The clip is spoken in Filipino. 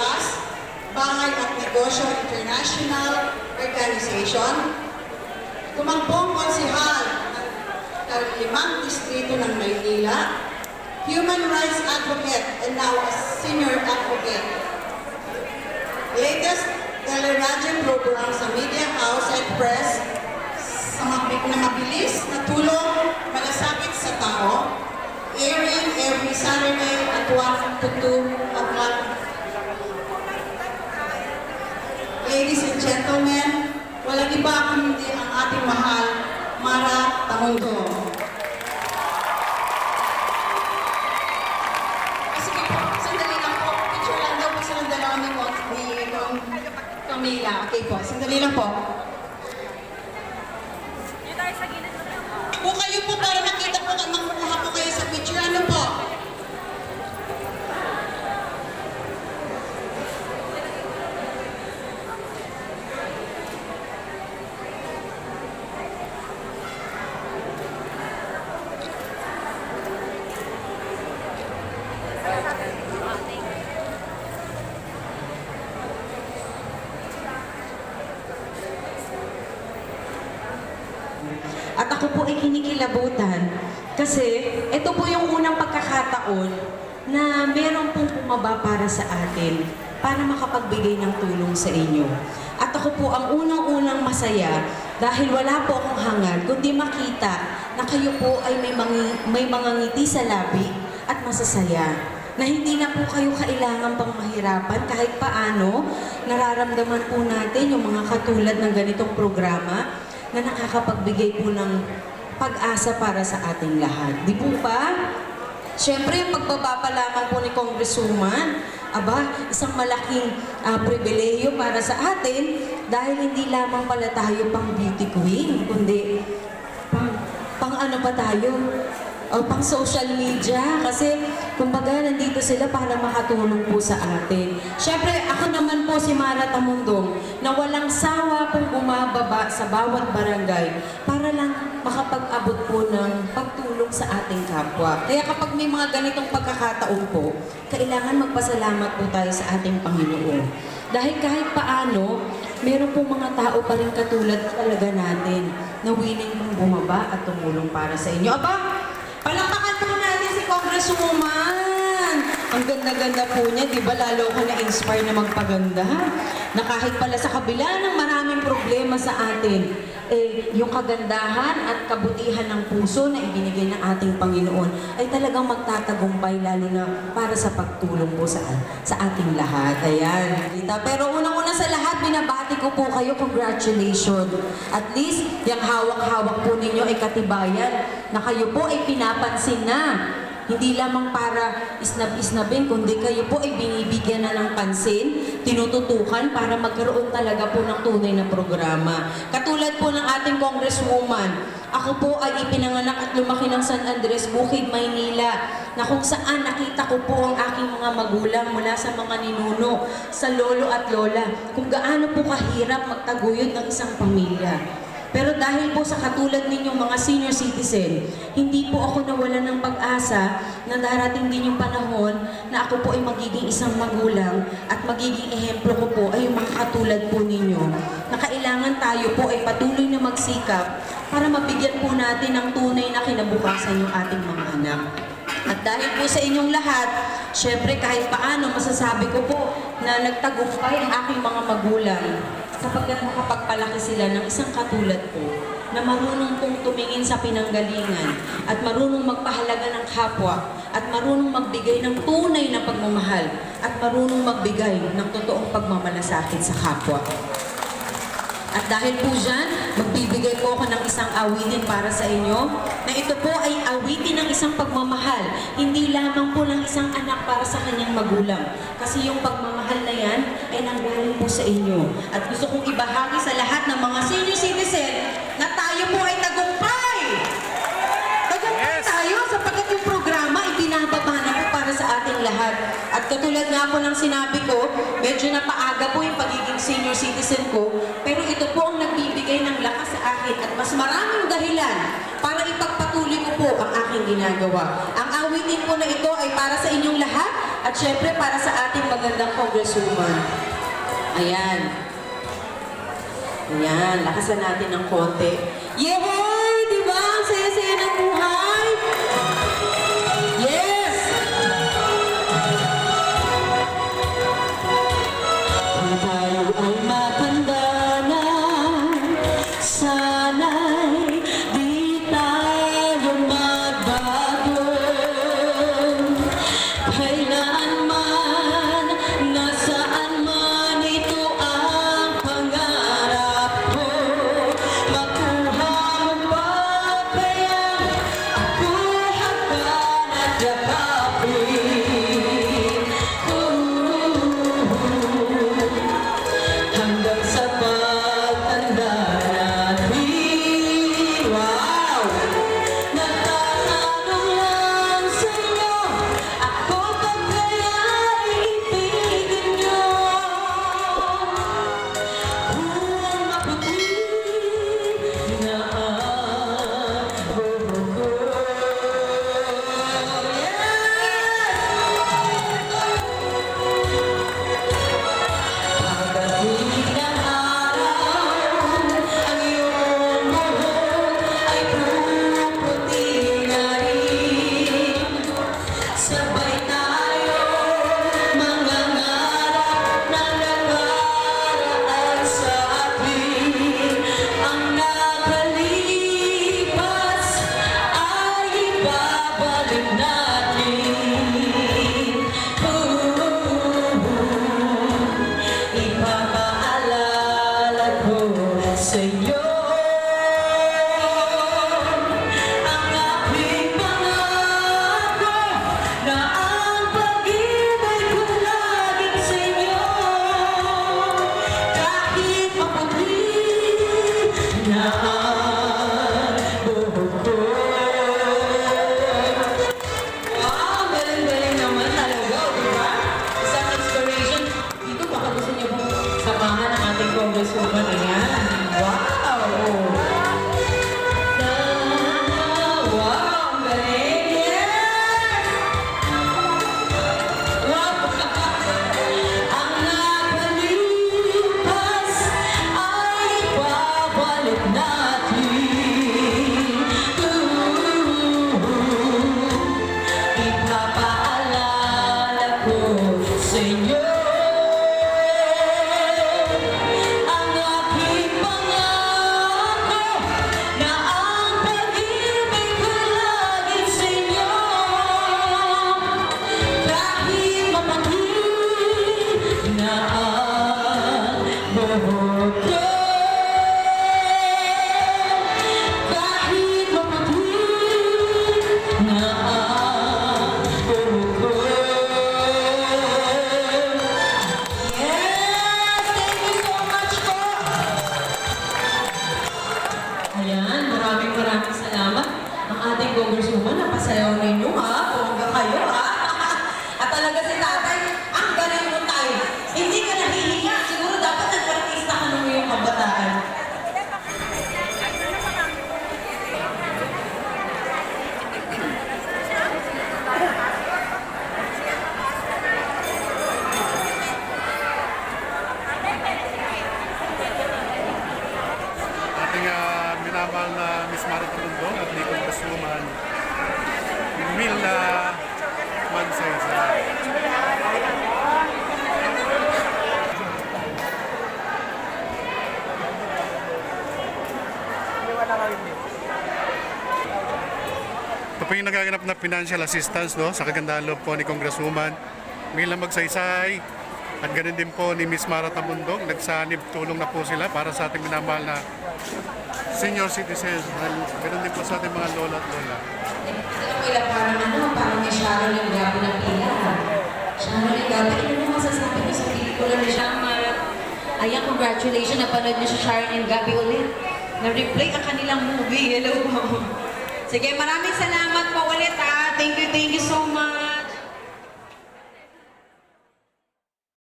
Trust, Bahay at Negosyo International Organization, tumakbong konsihal ng 5 distrito ng Maynila, human rights advocate and now a senior advocate. Latest teleradyo program sa Media House at Press sa mabilis na tulong malasakit sa tao, airing every Saturday at 1 to 2 o'clock. Ladies and gentlemen, walang iba kundi ang ating mahal, Mara Tamundong. Sige po, sandali lang po. Picture lang daw po silang dalawa ni Camila. Okay po, sandali lang po. Kung kayo po para makita po, makukuha po kayo sa picture, ano po? At ako po ay kinikilabutan kasi ito po yung unang pagkakataon na meron pong pumaba para sa atin para makapagbigay ng tulong sa inyo. At ako po ang unang-unang masaya dahil wala po akong hangad kundi makita na kayo po ay may mga ngiti sa labi at masasaya. Na hindi na po kayo kailangan pang mahirapan kahit paano nararamdaman po natin yung mga katulad ng ganitong programa na nakakapagbigay po ng pag-asa para sa ating lahat. Di po ba? Siyempre, yung pagbaba pa lamang po ni Congresswoman, isang malaking pribileyo para sa atin dahil hindi lamang pala tayo pang beauty queen, kundi pang ano pa tayo? Pang social media kasi kumbaga nandito sila para makatulong po sa atin. Siyempre, ako naman po si Mara Tamundong na walang sawa pong bumababa sa bawat barangay para lang makapag-abot po ng pagtulong sa ating kapwa. Kaya kapag may mga ganitong pagkakataon po, kailangan magpasalamat po tayo sa ating Panginoon. Dahil kahit paano, meron pong mga tao pa rin katulad talaga natin na willing pong bumaba at tumulong para sa inyo. Palakpakan po natin si Congresswoman! Ang ganda-ganda po niya, di ba lalo ka na-inspire na magpaganda? Na kahit pala sa kabila ng maraming problema sa atin, yung kagandahan at kabutihan ng puso na ibinigay ng ating Panginoon ay talagang magtatagumpay lalo na para sa pagtulong po sa ating lahat. Ayan, kita. Pero unang-una sa lahat, binabati ko po kayo, congratulations. At least, yung hawak-hawak po ninyo ay katibayan na kayo po ay pinapansin na. Hindi lamang para isnab-isnabin, kundi kayo po ay binibigyan na ng pansin, tinututukan para magkaroon talaga po ng tunay na programa. Katulad po ng ating Congresswoman, ako po ay ipinanganak at lumaki ng San Andres, Bukid, Maynila, na kung saan nakita ko po ang aking mga magulang mula sa mga ninuno, sa lolo at lola, kung gaano po kahirap magtaguyod ng isang pamilya. Pero dahil po sa katulad ninyong mga senior citizen, hindi po ako nawalan ng pag-asa na darating din yung panahon na ako po ay magiging isang magulang at magiging ehemplo ko po ay yung mga katulad po ninyo na kailangan tayo po ay patuloy na magsikap para mabigyan po natin ng tunay na kinabukasan yung ating mga anak. At dahil po sa inyong lahat, syempre kahit paano masasabi ko po na nagtagumpay ang aking mga magulang sapagkat makapagpalaki sila ng isang katulad ko na marunong pong tumingin sa pinanggalingan at marunong magpahalaga ng kapwa at marunong magbigay ng tunay na pagmamahal at marunong magbigay ng totoong pagmamalasakit sa kapwa. At dahil po dyan, magbibigay po ako ng isang awitin para sa inyo na ito po ay awitin ng isang pagmamahal, hindi lamang po ng isang anak para sa kanyang magulang. Kasi yung pagmamahal na yan ay nanggaling po sa inyo. At gusto kong ibahagi sa lahat ng mga senior citizen na tayo po ay tagumpay! Tagumpay tayo sapagkat yung programa ay binababa na po para sa ating lahat. At katulad nga po ng sinabi ko, medyo napaaga po yung pagiging senior citizen ko, pero ito po ang nagbibigay ng lakas sa akin at mas maraming dahilan para ipagpatuloy ko po ang aking ginagawa. Ang awitin po na ito ay para sa inyong lahat at syempre para sa ating magandang congresswoman. Ayan. Ayan, lakasan natin ng konti. Yehey! Di ba? Ang saya-saya ng buhay! Yes! Kung tayo ay matanda na, sana'y di tayo magbago. Kailanman, nasaan man ito ang pangarap ko. Makuha mo ba kaya ako hanggang at yakapin? Hanggang sa pagtanda natin. Wow! Nagtatanong lang sa'yo, ako ba kaya'y ibigin nyo? Kung maputi na ang buhok ko. Pagdating ng araw, ang iyong buhok ay puputi na rin. Sabay tayo mangangarap na nakaraan sa atin. Ang nakalipas ay ibabalik natin. Ipapaalala ko sa'yo ang aking pangako na ang pag-ibig ko laging sa'yo. Kahit maputi na ang buhok ko. Wow, galing-galing naman talaga, di ba? Isang inspiration. Dito baka gusto niyo pong samahan ang ating congresswoman. Ayan. Wow! Wow, ang galing! Yes! Wow! Ang nakalipas ay babalik natin. Ipapaalala ko sa inyo ang aking pangako na ang pag-ibig ko laging sa inyo. Kahit maputi na ang buhok ko. Kahit maputi na ang buhok ko. Yes! Thank you so much po! Ayan, maraming salamat. Ang ating congresswoman, napasayaw ninyo ha. Bongga kayo ha. At talaga si tatay, ang galing mo tayo. Hindi ka nahihiya. Siguro dapat nag-artista ka nung iyong kabataan. Ating minamahal na Miss Marita Bundong at ni Congresswoman Mila Mansaysa. Ito po yung nagaganap na financial assistance no, sa kagandaan loob po ni Congresswoman Mila Magsaysay at ganun din po ni Miss Marita Bundong. Nagsanib tulong na po sila para sa ating minamahal na senior citizens. Ganun din po sa ating mga lola at lola. Parang may Sharon yung gabi na pila. Sharon yung gabi, ano mo masasabi ko sa pelikula ni Sharon? Ayan, congratulations. Napanood niyo si Sharon and Gabby ulit. Na-replay ang kanilang movie. Hello po. Sige, maraming salamat po ulit ha. Thank you so much.